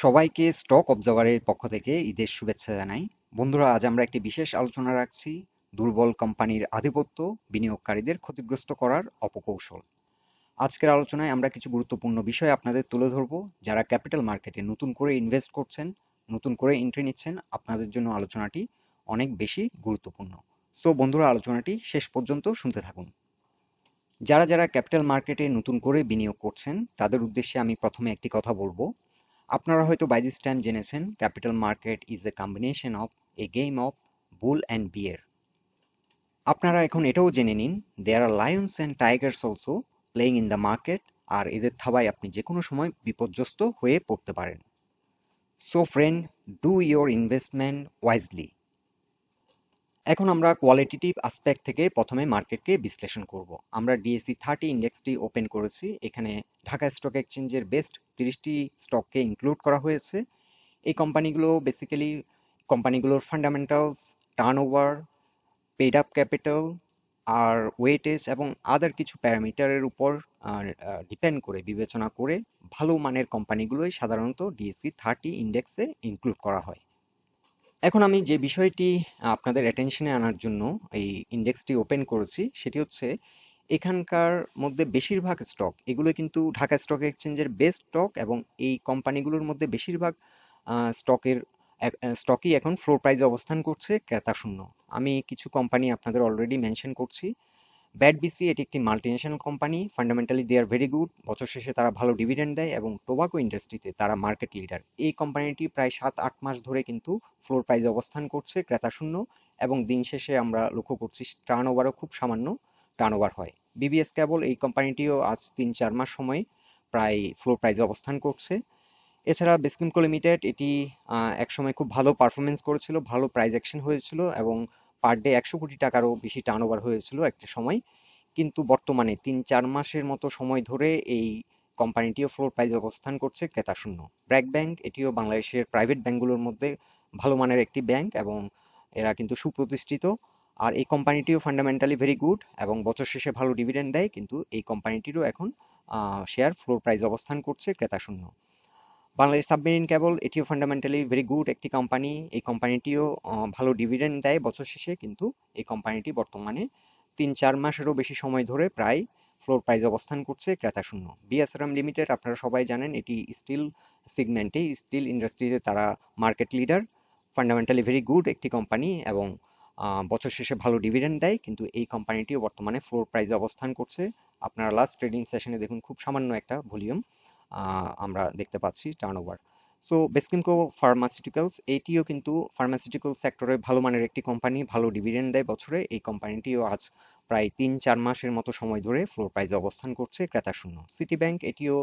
সবাইকে স্টক অবজারভারের পক্ষ থেকে ঈদের শুভেচ্ছা জানাই। বন্ধুরা, আজ আমরা একটি বিশেষ আলোচনা রাখছি দুর্বল কোম্পানির আধিপত্য, বিনিয়োগকারীদের ক্ষতিগ্রস্ত করার অপকৌশল। আজকের আলোচনায় আমরা কিছু গুরুত্বপূর্ণ বিষয় আপনাদের তুলে ধরব। যারা ক্যাপিটাল মার্কেটে নতুন করে ইনভেস্ট করছেন, নতুন করে এন্ট্রি নিচ্ছেন, আপনাদের জন্য আলোচনাটি অনেক বেশি গুরুত্বপূর্ণ। সো বন্ধুরা, আলোচনাটি শেষ পর্যন্ত শুনতে থাকুন। যারা ক্যাপিটাল মার্কেটে নতুন করে বিনিয়োগ করছেন, তাদের উদ্দেশ্যে আমি প্রথমে একটি কথা বলবো। আপনারা হয়তো বাই দিস টাইম জেনেছেন capital market is a combination of a game of bull and bear. আপনারা এখন এটাও জেনে নিন there are lions and tigers also playing in the market, আর এদের থাবায় আপনি যে কোনো সময় বিপর্যস্ত হয়ে পড়তে পারেন। So friend, do your investment wisely. এখন আমরা কোয়ালিটেটিভ অ্যাসপেক্ট থেকে প্রথমে মার্কেটকে বিশ্লেষণ করব। আমরা ডিএসই 30 ইন্ডেক্সটি ওপেন করেছি। এখানে ঢাকা স্টক এক্সচেঞ্জের বেস্ট 30টি স্টককে ইনক্লুড করা হয়েছে। এই কোম্পানিগুলোর fundamentals, turnover, paid up capital আর ওয়েটেজ এবং আদার কিছু প্যারামিটারের উপর ডিপেন্ড করে বিবেচনা করে ভালো মানের কোম্পানিগুলোই সাধারণত ডিএসই 30 ইন্ডেক্সে ইনক্লুড করা হয়। এখন আমি যে বিষয়টি আপনাদের অ্যাটেনশনে আনার জন্য এই ইন্ডেক্সটি ওপেন করেছি সেটি হচ্ছে এখানকার মধ্যে বেশিরভাগ স্টক এগুলো কিন্তু ঢাকা স্টক এক্সচেঞ্জের বেস্ট স্টক, এবং এই কোম্পানিগুলোর মধ্যে বেশিরভাগ স্টকের স্টকই এখন ফ্লোর প্রাইজে অবস্থান করছে ক্রেতা শূন্য। আমি কিছু কোম্পানি আপনাদের অলরেডি মেনশন করছি। ব্যাট বিসি, এটি একটি multinational company. Fundamentally they are very good. বছর শেষে তারা ভালো ডিভিডেন্ড দেয় এবং টোবাকো ইন্ডাস্ট্রিতে তারা মার্কেট লিডার। এই কোম্পানিটি প্রায় 7-8 মাস ধরে কিন্তু ফ্লোর প্রাইজে অবস্থান করছে ক্রেতা শূন্য, এবং দিন শেষে আমরা লক্ষ্য করছি টার্নওভারও খুব সামান্য টার্নওভার হয়। বিবিএস কেবল, এই কোম্পানিটিও আজ 3-4 মাস সময় প্রায় ফ্লোর প্রাইজে অবস্থান করছে। এছাড়া বেসকিমকো লিমিটেড, এটি একসময় খুব ভালো পারফরমেন্স করেছিল, ভালো প্রাইজ অ্যাকশন হয়েছিল এবং পার ডে 100 কোটি টাকারও বেশি টার্নওভার হয়েছিল একটা সময়। কিন্তু বর্তমানে 3-4 মাসের মতো সময় ধরে এই কোম্পানিটিও ফ্লোর প্রাইজে অবস্থান করছে ক্রেতা শূন্য। ব্র্যাক ব্যাংক, এটিও বাংলাদেশের প্রাইভেট ব্যাংকগুলোর মধ্যে ভালো মানের একটি ব্যাংক এবং এরা কিন্তু সুপ্রতিষ্ঠিত। আর এই কোম্পানিটিও ফান্ডামেন্টালি ভেরি গুড এবং বছর শেষে ভালো ডিভিডেন্ড দেয়, কিন্তু এই কোম্পানিটিরও এখন শেয়ার ফ্লোর প্রাইজে অবস্থান করছে ক্রেতা শূন্য। বাংলাদেশ সাবমেরিন কেবল, এটিও ফান্ডামেন্টালি ভেরি গুড একটি কোম্পানি। এই কোম্পানিটিও ভালো ডিভিডেন্ড দেয় বছর শেষে, কিন্তু এই কোম্পানিটি বর্তমানে 3-4 মাসেরও বেশি সময় ধরে প্রায় ফ্লোর প্রাইজ অবস্থান করছে ক্রেতা শূন্য। বিএসআরএম লিমিটেড, আপনারা সবাই জানেন এটি স্টিল সেগমেন্টে, স্টিল ইন্ডাস্ট্রিতে তারা market leader. Fundamentally very good একটি কোম্পানি এবং বছর শেষে ভালো ডিভিডেন্ড দেয়, কিন্তু এই কোম্পানিটিও বর্তমানে ফ্লোর প্রাইজে অবস্থান করছে। আপনারা লাস্ট ট্রেডিং সেশনে দেখুন খুব সামান্য একটা ভলিউম আমরা দেখতে পাচ্ছি টার্নওভার। সো বেসকিমকো ফার্মাসিউটিক্যালস, এটিও কিন্তু ফার্মাসিউটিক্যাল সেক্টরে ভালো মানের একটি কোম্পানি, ভালো ডিভিডেন্ড দেয় বছরে। এই কোম্পানিটিও আজ প্রায় 3-4 মাসের মতো সময় ধরে ফ্লোর প্রাইজে অবস্থান করছে ক্রেতা শূন্য। সিটি ব্যাংক, এটিও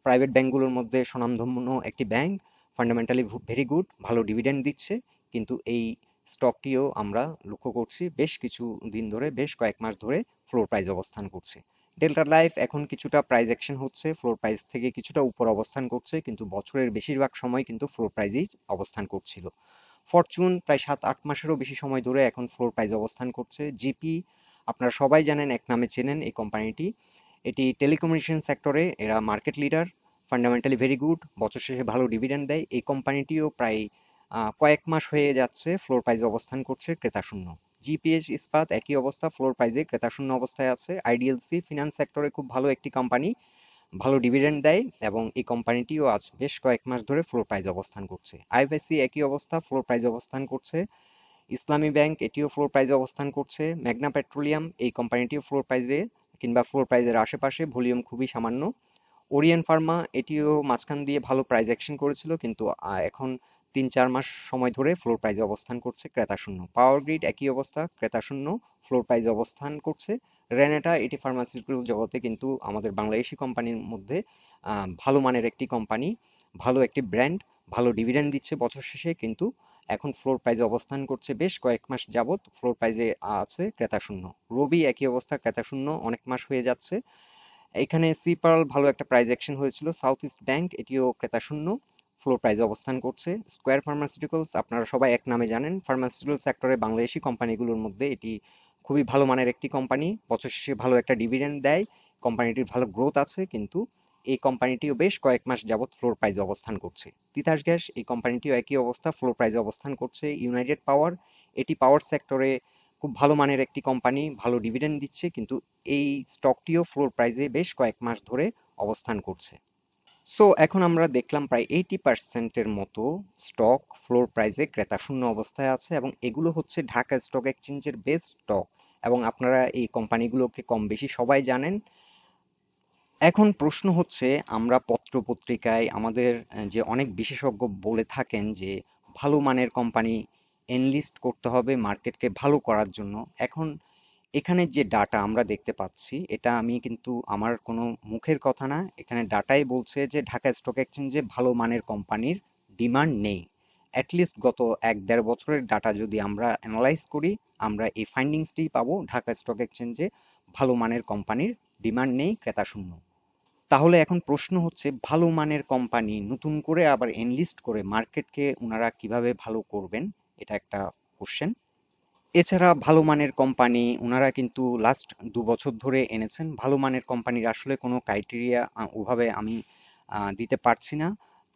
প্রাইভেট ব্যাংকগুলোর মধ্যে স্বনামধন্য একটি ব্যাংক, ফান্ডামেন্টালি ভেরি গুড, ভালো ডিভিডেন্ড দিচ্ছে, কিন্তু এই স্টকটিও আমরা লক্ষ্য করছি বেশ কিছু দিন ধরে, বেশ কয়েক মাস ধরে ফ্লোর প্রাইজ অবস্থান করছে। ডেল্টা লাইফ এখন কিছুটা প্রাইস অ্যাকশন হচ্ছে, ফ্লোর প্রাইস থেকে কিছুটা উপর অবস্থান করছে, কিন্তু বছরের বেশিরভাগ সময় কিন্তু ফ্লোর প্রাইজেই অবস্থান করছিল। ফরচুন প্রায় 7-8 মাসেরও বেশি সময় ধরে এখন ফ্লোর প্রাইজ অবস্থান করছে। জিপি, আপনারা সবাই জানেন, এক নামে চেনেন এই কোম্পানিটি। এটি টেলিকমিউনিকেশন সেক্টরে এরা market leader, fundamentally very good, বছর শেষে ভালো ডিভিডেন্ড দেয়। এই কোম্পানিটিও প্রায় কয়েক মাস হয়ে যাচ্ছে ফ্লোর প্রাইজে অবস্থান করছে ক্রেতা শূন্য। জিপিএস ইস্পাত, একই অবস্থা, ফ্লোর প্রাইজে ক্রেতা শূন্য অবস্থায় আছে। আইডিএলসি ফিনান্স সেক্টরে খুব ভালো একটি কোম্পানি, ভালো ডিভিডেন্ড দেয় এবং এই কোম্পানিটিও আজ বেশ কয়েক মাস ধরে ফ্লোর প্রাইজে অবস্থান করছে। আইএফএসসি একই অবস্থা, ফ্লোর প্রাইজে অবস্থান করছে। ইসলামী ব্যাংক, এটিও ফ্লোর প্রাইজে অবস্থান করছে। মেঘনা পেট্রোলিয়াম, এই কোম্পানিটিও ফ্লোর প্রাইজে কিংবা ফ্লোর প্রাইজের আশেপাশে, ভলিউম খুবই সামান্য। ওরিয়ন ফার্মা, এটিও মাঝখান দিয়ে ভালো প্রাইজ অ্যাকশন করেছিল, কিন্তু এখন 3-4 মাস সময় ধরে ফ্লোর প্রাইজে অবস্থান করছে ক্রেতা শূন্য। পাওয়ার গ্রিড, একই অবস্থা, ক্রেতা শূন্য, ফ্লোর প্রাইজে অবস্থান করছে। রেনেটা, এটি ফার্মাসিউটিক্যাল জগতে কিন্তু আমাদের বাংলাদেশি কোম্পানির মধ্যে ভালো মানের একটি কোম্পানি, ভালো একটি ব্র্যান্ড, ভালো ডিভিডেন্ড দিচ্ছে বছর শেষে, কিন্তু এখন ফ্লোর প্রাইজে অবস্থান করছে বেশ কয়েক মাস যাবত ফ্লোর প্রাইজে আছে ক্রেতা শূন্য। রবি একই অবস্থা, ক্রেতা শূন্য, অনেক মাস হয়ে যাচ্ছে। এখানে সিপার্ল ভালো একটা প্রাইজ অ্যাকশন হয়েছিল। সাউথ ইস্ট ব্যাংক, এটিও ক্রেতা শূন্য, ফ্লোর প্রাইজে অবস্থান করছে। স্কোয়ার ফার্মাসিউটিক্যালস, আপনারা সবাই এক নামে জানেন, ফার্মাসিউটিক্যাল সেক্টরে বাংলাদেশি কোম্পানিগুলোর মধ্যে এটি খুবই ভালো মানের একটি কোম্পানি, বছর শেষে ভালো একটা ডিভিডেন্ড দেয়, কোম্পানিটির ভালো গ্রোথ আছে, কিন্তু এই কোম্পানিটিও বেশ কয়েক মাস যাবত ফ্লোর প্রাইজে অবস্থান করছে। তিতাস গ্যাস এই কোম্পানিটিও একই অবস্থা, ফ্লোর প্রাইজে অবস্থান করছে। ইউনাইটেড পাওয়ার, এটি পাওয়ার সেক্টরে খুব ভালো মানের একটি কোম্পানি, ভালো ডিভিডেন্ড দিচ্ছে, কিন্তু এই স্টকটিও ফ্লোর প্রাইজে বেশ কয়েক মাস ধরে অবস্থান করছে। সো এখন আমরা দেখলাম প্রায় 80% মতো স্টক ফ্লোর প্রাইজে ক্রেতা শূন্য অবস্থায় আছে, এবং এগুলো হচ্ছে ঢাকা স্টক এক্সচেঞ্জের বেস্ট স্টক, এবং আপনারা এই কোম্পানিগুলোকে কম বেশি সবাই জানেন। এখন প্রশ্ন হচ্ছে, আমরা পত্র পত্রিকায় আমাদের যে অনেক বিশেষজ্ঞ বলে থাকেন যে ভালো মানের কোম্পানি এনলিস্ট করতে হবে মার্কেটকে ভালো করার জন্য। এখন এখানে যে ডাটা আমরা দেখতে পাচ্ছি, এটা আমি কিন্তু আমার কোনো মুখের কথা না, এখানে ডাটাই বলছে যে ঢাকা স্টক এক্সচেঞ্জে ভালো মানের কোম্পানির ডিমান্ড নেই। অ্যাটলিস্ট গত 1-1.5 বছরের ডাটা যদি আমরা অ্যানালাইজ করি, আমরা এই ফাইন্ডিংসটি পাবো, ঢাকা স্টক এক্সচেঞ্জে ভালো মানের কোম্পানির ডিমান্ড নেই, ক্রেতা শূন্য। তাহলে এখন প্রশ্ন হচ্ছে, ভালো মানের কোম্পানি নতুন করে আবার এনলিস্ট করে মার্কেটকে ওনারা কিভাবে ভালো করবেন, এটা একটা কোশ্চেন। এছাড়া ভালো মানের কোম্পানি ওনারা কিন্তু লাস্ট 2 বছর ধরে এনেছেন। ভালো মানের কোম্পানির আসলে কোনো ক্রাইটেরিয়া ওভাবে আমি দিতে পারছি না।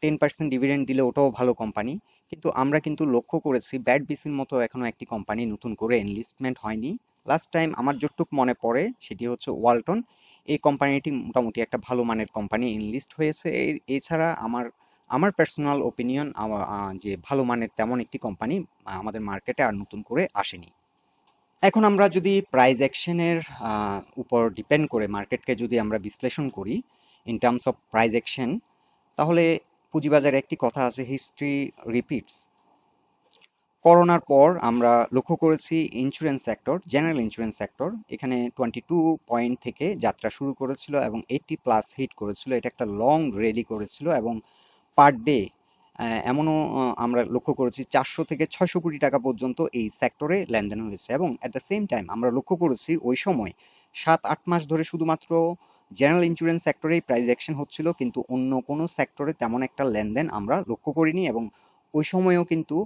10% ডিভিডেন্ড দিলে ওটাও ভালো কোম্পানি, কিন্তু আমরা কিন্তু লক্ষ্য করেছি ব্যাড বিসির মতো এখনো একটি কোম্পানি নতুন করে এনলিস্টমেন্ট হয়নি। লাস্ট টাইম আমার যতটুকু মনে পড়ে সেটি হচ্ছে ওয়ালটন। এই কোম্পানিটি মোটামুটি একটা ভালো মানের কোম্পানি এনলিস্ট হয়েছে। এছাড়া আমার আমার পার্সোনাল ওপিনিয়ন যে ভালো মানের তেমন একটি কোম্পানি আমাদের মার্কেটে আর নতুন করে আসেনি। এখন আমরা যদি প্রাইস অ্যাকশনের উপর ডিপেন্ড করে মার্কেটকে যদি আমরা বিশ্লেষণ করি in terms of price action, তাহলে পুঁজিবাজারে একটি কথা আছে, হিস্ট্রি রিপিটস। করোনার পর আমরা লক্ষ্য করেছি insurance sector, general insurance sector এখানে 22 পয়েন্ট থেকে যাত্রা শুরু করেছিল এবং 80+ হিট করেছিল। এটা একটা লং র্যালি করেছিল, এবং পার ডে এমনও আমরা লক্ষ্য করেছি 400 থেকে 600 কোটি টাকা পর্যন্ত এই সেক্টরে লেনদেন হয়েছে। এবং অ্যাট দ্য সেম টাইম আমরা লক্ষ্য করেছি ওই সময় 7-8 মাস ধরে শুধুমাত্র জেনারেল ইন্স্যুরেন্স সেক্টরেই প্রাইস অ্যাকশন হচ্ছিল, কিন্তু অন্য কোনো সেক্টরে তেমন একটা লেনদেন আমরা লক্ষ্য করিনি। এবং ওই সময়ও কিন্তু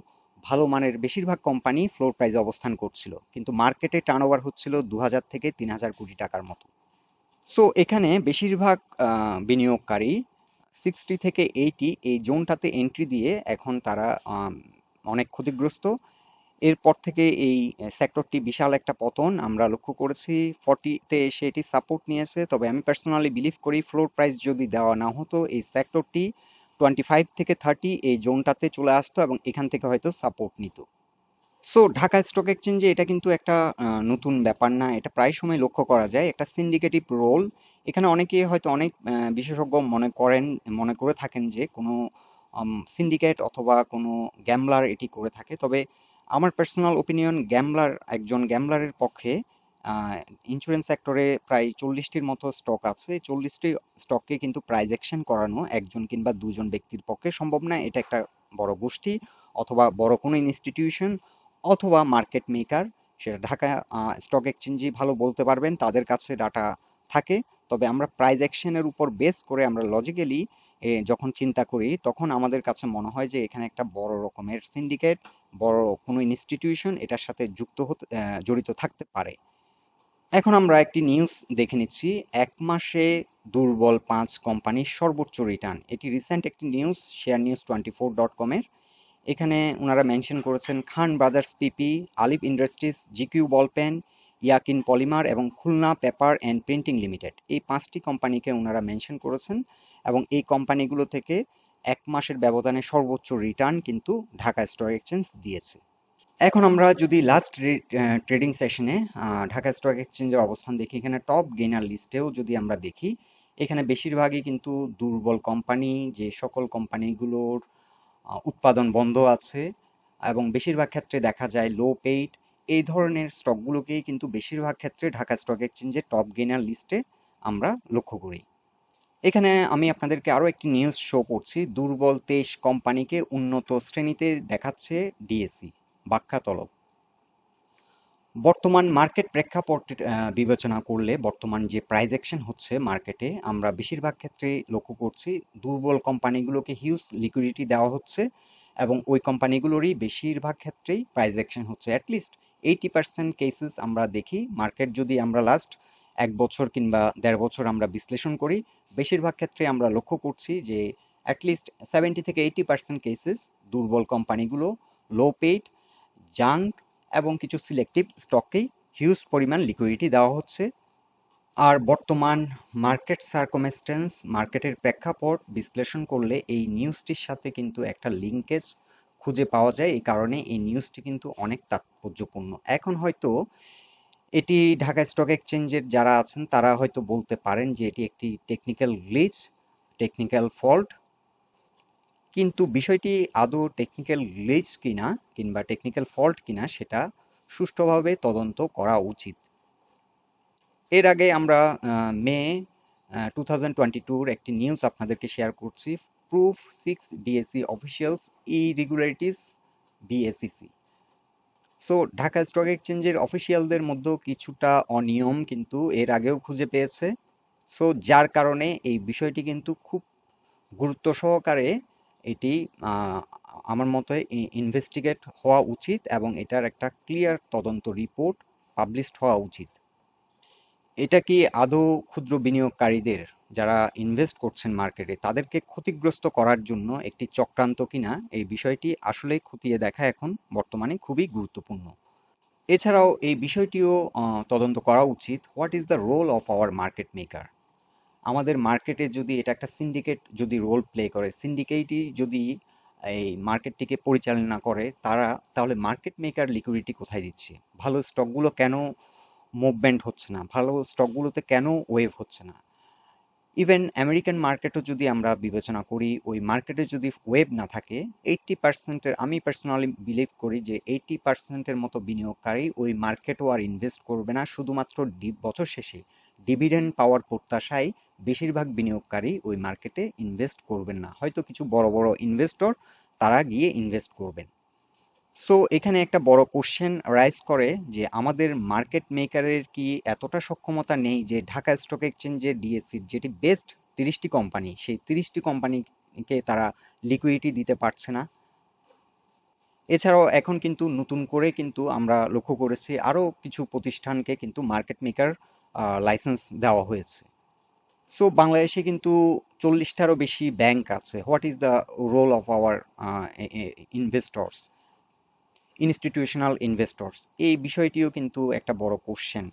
ভালো মানের বেশিরভাগ কোম্পানি ফ্লোর প্রাইজে অবস্থান করছিল, কিন্তু মার্কেটে টার্নওভার হচ্ছিল 2000 থেকে 3000 কোটি টাকার মতো। সো এখানে বেশিরভাগ বিনিয়োগকারী 60 থেকে 80 এই জোনটাতে এন্ট্রি দিয়ে এখন তারা অনেক ক্ষতিগ্রস্ত। এরপর থেকে এই সেক্টরটি বিশাল একটা পতন আমরা লক্ষ্য করেছি। 40-তে এসে এটি সাপোর্ট নিয়েছে, তবে আমি পার্সোনালি বিলিভ করি ফ্লোর প্রাইস যদি দেওয়া না হতো এই সেক্টরটি 25 থেকে 30 এই জোনটাতে চলে আসতো এবং এখান থেকে হয়তো সাপোর্ট নিত। সো ঢাকা স্টক এক্সচেঞ্জে এটা কিন্তু একটা নতুন ব্যাপার না, এটা প্রায় সময় লক্ষ্য করা যায় একটা সিন্ডিকেটিভ রোল। এখানে অনেকে হয়তো অনেক বিশেষজ্ঞ মনে করে থাকেন যে কোনো সিন্ডিকেট অথবা কোনো গ্যাম্বলার এটি করে থাকে। তবে আমার পার্সোনাল ওপিনিয়ন, একজন গ্যাম্বলারের পক্ষে ইন্স্যুরেন্স সেক্টরে প্রায় 40টির মতো স্টক আছে। 40টি স্টককে কিন্তু প্রাইজ অ্যাকশন করানো একজন কিংবা দুজন ব্যক্তির পক্ষে সম্ভব না। এটা একটা বড় গোষ্ঠী অথবা বড় কোনো ইনস্টিটিউশন অথবা মার্কেট মেকার, সেটা ঢাকা স্টক এক্সচেঞ্জই ভালো বলতে পারবেন, তাদের কাছে ডাটা থাকে। তবে আমরা প্রাইস অ্যাকশনের উপর বেস করে আমরা লজিক্যালি যখন চিন্তা করি, তখন আমাদের কাছে মনে হয় যে এখানে একটা বড় রকমের সিন্ডিকেট, বড় কোনো ইনস্টিটিউশন এটার সাথে জড়িত থাকতে পারে। এখন আমরা একটি নিউজ দেখে নিচ্ছি, 1 মাসে দুর্বল 5 কোম্পানির সর্বোচ্চ রিটার্ন। এটি রিসেন্ট একটি নিউজ, শেয়ার নিউজ 24.com এর। এখানে ওনারা মেনশন করেছেন খান ব্রাদার্স পিপি, আলিফ ইন্ডাস্ট্রিজ, জিকিউ বল পেন, ইয়াকিন পলিমার এবং Khulna paper and printing limited, এই 5টি কোম্পানিকে ওনারা মেনশন করেছেন, এবং এই কোম্পানিগুলো থেকে 1 মাসের ব্যবধানে সর্বোচ্চ রিটার্ন কিন্তু ঢাকা স্টক এক্সচেঞ্জ দিয়েছে। এখন আমরা যদি লাস্ট ট্রেডিং সেশনে ঢাকা স্টক এক্সচেঞ্জের অবস্থান দেখি, এখানে টপ গেইনার লিস্টেও যদি আমরা দেখি, এখানে বেশিরভাগই কিন্তু দুর্বল কোম্পানি, যে সকল কোম্পানিগুলোর উৎপাদন বন্ধ আছে, এবং বেশিরভাগ ক্ষেত্রে দেখা যায় লো পেইড, এই ধরনের স্টকগুলোকেই কিন্তু বেশিরভাগ ক্ষেত্রে ঢাকা স্টক এক্সচেঞ্জের টপ গেইনার লিস্টে আমরা লক্ষ্য করি। এখানে আমি আপনাদেরকে আরো একটি নিউজ শো করছি, দুর্বল 23 কোম্পানিকে উন্নত শ্রেণীতে দেখাচ্ছে ডিএসই, ব্যাখ্যা তলব। বর্তমান মার্কেট প্রেক্ষাপট বিবেচনা করলে বর্তমান যে প্রাইস অ্যাকশন হচ্ছে মার্কেটে, আমরা বেশিরভাগ ক্ষেত্রে লক্ষ্য করছি দুর্বল কোম্পানিগুলোকে হিউজ লিকুইডিটি দেওয়া হচ্ছে, এবং ওই কোম্পানিগুলোরই বেশিরভাগ ক্ষেত্রেই প্রাইস অ্যাকশন হচ্ছে। অ্যাটলিস্ট 80% কেসেস আমরা দেখি মার্কেট, যদি আমরা লাস্ট 1 বছর কিংবা 1.5 বছর আমরা বিশ্লেষণ করি, বেশিরভাগ ক্ষেত্রে আমরা লক্ষ্য করছি যে অ্যাটলিস্ট 70 থেকে 80% কেসেস দুর্বল কোম্পানিগুলো লো পেইড, জাঙ্ক এবং কিছু সিলেক্টিভ স্টককেই হিউজ পরিমাণ লিকুইডিটি দেওয়া হচ্ছে। আর বর্তমান মার্কেট সার্কমস্ট্যান্স, মার্কেটের প্রেক্ষাপট বিশ্লেষণ করলে এই নিউজটির সাথে কিন্তু একটা লিঙ্কেজ খুঁজে পাওয়া যায়। এই কারণে এই নিউজটি কিন্তু অনেক তাৎপর্যপূর্ণ। এখন হয়তো এটি ঢাকা স্টক এক্সচেঞ্জের যারা আছেন তারা হয়তো বলতে পারেন যে এটি একটি টেকনিক্যাল গ্লিচ, টেকনিক্যাল ফল্ট, কিন্তু বিষয়টি আদৌ টেকনিক্যাল গ্লিচ কিনা কিংবা টেকনিক্যাল ফল্ট কিনা সেটা সুষ্ঠুভাবে তদন্ত করা উচিত। এর আগে আমরা মে 2022-র একটি নিউজ আপনাদেরকে শেয়ার করছি, proof 6 DSC officials irregularities BSEC. So Dhaka stock এক্সচেঞ্জের অফিসিয়ালদের মধ্যেও কিছুটা অনিয়ম কিন্তু এর আগেও খুঁজে পেয়েছে। সো যার কারণে এই বিষয়টি কিন্তু খুব গুরুত্ব সহকারে এটি আহ, আমার মতে ইনভেস্টিগেট হওয়া উচিত এবং এটার একটা ক্লিয়ার তদন্ত রিপোর্ট পাবলিশড হওয়া উচিত। এটা কি আদৌ ক্ষুদ্র বিনিয়োগকারীদের যারা ইনভেস্ট করছেন মার্কেটে তাদেরকে ক্ষতিগ্রস্ত করার জন্য একটি চক্রান্ত কিনা, এই বিষয়টি আসলেই খতিয়ে দেখা এখন বর্তমানে খুবই গুরুত্বপূর্ণ। এছাড়াও এই বিষয়টিও তদন্ত করা উচিত, what is the role of our market maker. আমাদের মার্কেটে যদি এটা একটা সিন্ডিকেট যদি রোল প্লে করে, সিন্ডিকেটই যদি এই মার্কেটটিকে পরিচালনা করে তারা, তাহলে মার্কেট মেকার লিকুইডিটি কোথায় দিচ্ছে? ভালো স্টকগুলো কেন মুভমেন্ট হচ্ছে না? ভালো স্টকগুলোতে কেন ওয়েভ হচ্ছে না? ইভেন আমেরিকান মার্কেটও যদি আমরা বিবেচনা করি, ওই মার্কেটে যদি ওয়েভ না থাকে, 80%-এর, আমি পার্সোনালি বিলিভ করি যে 80%-এর মতো বিনিয়োগকারী ওই মার্কেটও আর ইনভেস্ট করবে না। শুধুমাত্র বছর শেষে ডিভিডেন্ড পাওয়ার প্রত্যাশায় বেশিরভাগ বিনিয়োগকারী ওই মার্কেটে ইনভেস্ট করবেন না। হয়তো কিছু বড় বড় ইনভেস্টর তারা গিয়ে ইনভেস্ট করবেন। সো এখানে একটা বড় কোশ্চেন রাইজ করে যে আমাদের মার্কেট মেকারের কি এতটা সক্ষমতা নেই যে ঢাকা স্টক এক্সচেঞ্জের ডিএসসির যেটি বেস্ট 30টি কোম্পানি, সেই 30টি কোম্পানিকে তারা লিকুইডিটি দিতে পারছে না? এছাড়াও এখন কিন্তু নতুন করে কিন্তু আমরা লক্ষ্য করেছি আরো কিছু প্রতিষ্ঠানকে কিন্তু মার্কেট মেকার লাইসেন্স দেওয়া হয়েছে। সো বাংলাদেশে কিন্তু 40টারও বেশি ব্যাংক আছে। What is the role of our investors, institutional investors? এই বিষয়টিও কিন্তু একটা বড় কোশ্চেন।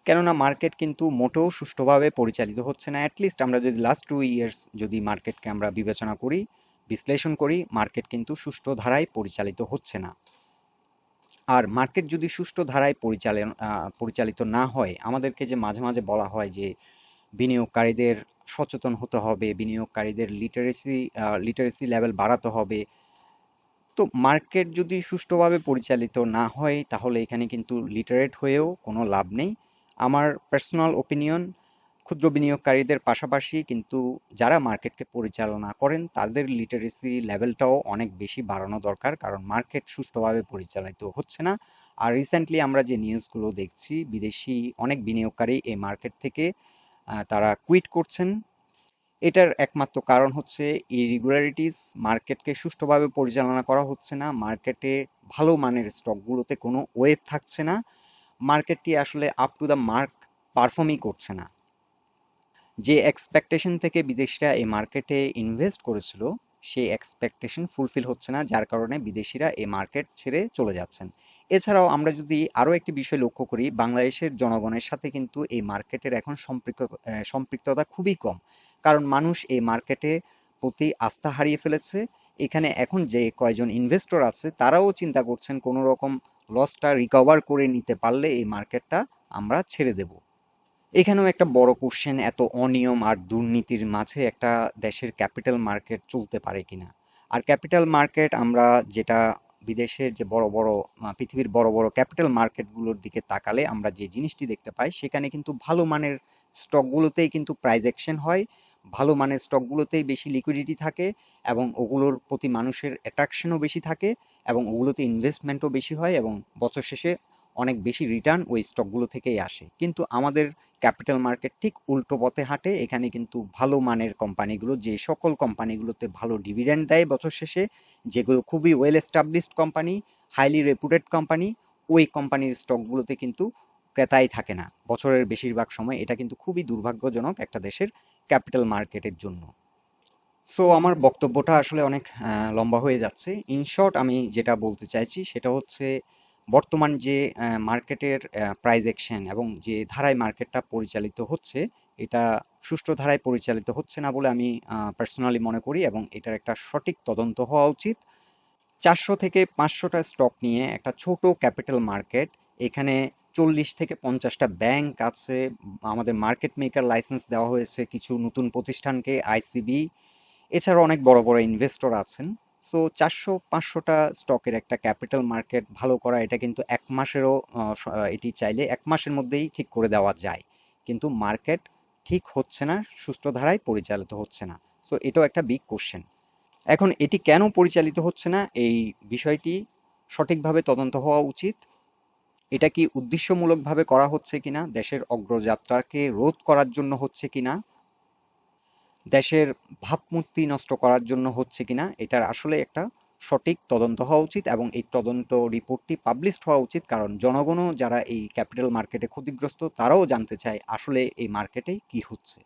কেননা মার্কেট কিন্তু মোটেও সুষ্ঠুভাবে পরিচালিত হচ্ছে না। অ্যাটলিস্ট আমরা যদি লাস্ট 2 ইয়ার্স যদি মার্কেটকে আমরা বিবেচনা করি, বিশ্লেষণ করি, মার্কেট কিন্তু সুষ্ঠু ধারায় পরিচালিত হচ্ছে না। আর মার্কেট যদি সুষ্ঠু ধারায় পরিচালিত না হয়, আমাদেরকে যে মাঝে মাঝে বলা হয় যে বিনিয়োগকারীদের সচেতন হতে হবে, বিনিয়োগকারীদের লিটারেসি লেভেল বাড়াতে হবে। তো মার্কেট যদি সুষ্ঠুভাবে পরিচালিত না হয় তাহলে এখানে কিন্তু লিটারেট হয়েও কোনো লাভ নেই। আমার পার্সোনাল ওপিনিয়ন, ক্ষুদ্র বিনিয়োগকারীদের পাশাপাশি কিন্তু যারা মার্কেটকে পরিচালনা করেন তাদের লিটারেসি লেভেলটাও অনেক বেশি বাড়ানো দরকার, কারণ মার্কেট সুষ্ঠুভাবে পরিচালিত হচ্ছে না। আর রিসেন্টলি আমরা যে নিউজগুলো দেখছি, বিদেশি অনেক বিনিয়োগকারী এই মার্কেট থেকে তারা কুইট করছেন। এটার একমাত্র কারণ হচ্ছে ইরেগুলারিটিস, মার্কেটকে সুষ্ঠুভাবে পরিচালনা করা হচ্ছে না, মার্কেটে ভালো মানের স্টকগুলোতে কোনো ওয়েভ থাকছে না, মার্কেটটি আসলে আপ টু দ্য মার্ক পারফর্মই করছে না। যে এক্সপেকটেশন থেকে বিদেশিরা এই মার্কেটে ইনভেস্ট করেছিল সেই এক্সপেকটেশন ফুলফিল হচ্ছে না, যার কারণে বিদেশিরা এই মার্কেট ছেড়ে চলে যাচ্ছেন। এছাড়াও আমরা যদি আরো একটি বিষয় লক্ষ্য করি, বাংলাদেশের জনগণের সাথে কিন্তু এই মার্কেটের এখন সম্পৃক্ততা খুবই কম, কারণ মানুষ এই মার্কেটে প্রতি আস্থা হারিয়ে ফেলেছে। এখানে এখন যে কয়জন ইনভেস্টর আছে তারাও চিন্তা করছেন কোনো রকম লসটা রিকভার করে নিতে পারলে এই মার্কেটটা আমরা ছেড়ে দেব। এখানেও একটা বড় কোশ্চেন, এত অনিয়ম আর দুর্নীতির মাঝে একটা দেশের ক্যাপিটাল মার্কেট চলতে পারে কিনা? আর ক্যাপিটাল মার্কেট আমরা যেটা বিদেশের যে বড় বড় পৃথিবীর বড় বড় ক্যাপিটাল মার্কেটগুলোর দিকে তাকালে আমরা যে জিনিসটি দেখতে পাই, সেখানে কিন্তু ভালো মানের স্টকগুলোতেই কিন্তু প্রাইস অ্যাকশন হয়, ভালো মানের স্টকগুলোতেই বেশি লিকুইডিটি থাকে এবং ওগুলোর প্রতি মানুষের অ্যাট্রাকশনও বেশি থাকে এবং ওগুলোতে ইনভেস্টমেন্টও বেশি হয় এবং বছর শেষে অনেক বেশি রিটার্ন ওই স্টকগুলো থেকেই আসে। কিন্তু আমাদের ক্যাপিটাল মার্কেট ঠিক উল্টো পথে হাঁটে। এখানে কিন্তু ভালো মানের কোম্পানিগুলো, যে সকল কোম্পানিগুলোতে ভালো ডিভিডেন্ড দেয় বছর শেষে, যেগুলো খুবই well established company, highly রেপুটেড company, ওই কোম্পানির স্টকগুলোতে কিন্তু ক্রেতাই থাকে না বছরের বেশিরভাগ সময়। এটা কিন্তু খুবই দুর্ভাগ্যজনক একটা দেশের ক্যাপিটাল মার্কেটের জন্য। সো আমার বক্তব্যটা আসলে অনেক লম্বা হয়ে যাচ্ছে। ইন শর্ট আমি যেটা বলতে চাইছি সেটা হচ্ছে বর্তমান যে মার্কেটের প্রাইস অ্যাকশন এবং যে ধারায় মার্কেটটা পরিচালিত হচ্ছে, এটা সুষ্ঠু ধারায় পরিচালিত হচ্ছে না বলে আমি পার্সোনালি মনে করি, এবং এটার একটা সঠিক তদন্ত হওয়া উচিত। ৪০০ থেকে ৫০০টা স্টক নিয়ে একটা ছোট ক্যাপিটাল মার্কেট, এখানে ৪০ থেকে ৫০টা ব্যাংক আছে, আমাদের মার্কেট মেকার লাইসেন্স দেওয়া হয়েছে কিছু নতুন প্রতিষ্ঠানকে, আইসিবি, এছাড়াও অনেক বড় বড় ইনভেস্টর আছেন। সো ৪০০-৫০০টা স্টকের একটা ক্যাপিটাল মার্কেট ভালো করা, এটা কিন্তু ১ মাসেরও এটি চাইলে ১ মাসের মধ্যেই ঠিক করে দেওয়া যায়। কিন্তু মার্কেট ঠিক হচ্ছে না, সুষ্ঠু ধারায় পরিচালিত হচ্ছে না। সো এটাও একটা বিগ কোশ্চেন। এখন এটি কেন পরিচালিত হচ্ছে না, এই বিষয়টি সঠিকভাবে তদন্ত হওয়া উচিত। এটা কি উদ্দেশ্যমূলকভাবে করা হচ্ছে কিনা, দেশের অগ্রযাত্রাকে রোধ করার জন্য হচ্ছে কিনা, দেশের ভাবমূর্তি নষ্ট করার জন্য হচ্ছে কিনা, এটার আসলে একটা সঠিক তদন্ত হওয়া উচিত, এবং এই তদন্ত রিপোর্টটি পাবলিশড হওয়া উচিত, কারণ জনগণও যারা এই ক্যাপিটাল মার্কেটে ক্ষতিগ্রস্ত তারাও জানতে চায় আসলে এই মার্কেটে কি হচ্ছে।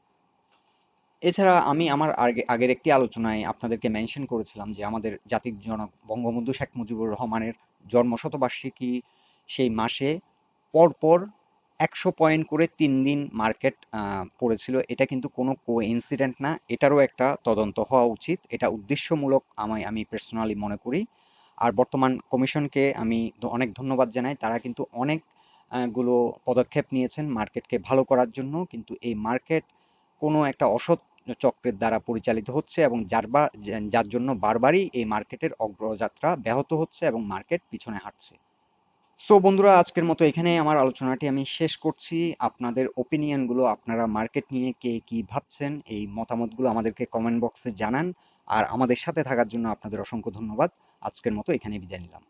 এছাড়া আমি আমার আগের একটি আলোচনায় আপনাদেরকে মেনশন করেছিলাম যে আমাদের জাতির জনক বঙ্গবন্ধু শেখ মুজিবুর রহমানের জন্মশতবার্ষিকী, সেই মাসে পরপর ১০০ পয়েন্ট করে ৩ দিন মার্কেট পড়েছিল। এটা কিন্তু কোনো কোইন্সিডেন্ট না, এটারও একটা তদন্ত হওয়া উচিত। এটা উদ্দেশ্যমূলক আমি পার্সোনালি মনে করি। আর বর্তমান কমিশনকে আমি অনেক ধন্যবাদ জানাই, তারা কিন্তু অনেক গুলো পদক্ষেপ নিয়েছেন মার্কেটকে ভালো করার জন্য, কিন্তু এই মার্কেট কোনো একটা অসৎ চক্রের দ্বারা পরিচালিত হচ্ছে, এবং যার জন্য বারবারই এই মার্কেটের অগ্রযাত্রা ব্যাহত হচ্ছে এবং মার্কেট পিছনে হাঁটছে। সো বন্ধুরা, আজকের মতো এখানে আমার আলোচনাটি আমি শেষ করছি। আপনাদের ওপিনিয়ন গুলো, আপনারা মার্কেট নিয়ে কে কি ভাবছেন, এই মতামতগুলো আমাদেরকে কমেন্ট বক্সে জানান। আর আমাদের সাথে থাকার জন্য আপনাদের অসংখ্য ধন্যবাদ। আজকের মতো এখানে বিদায় নিলাম।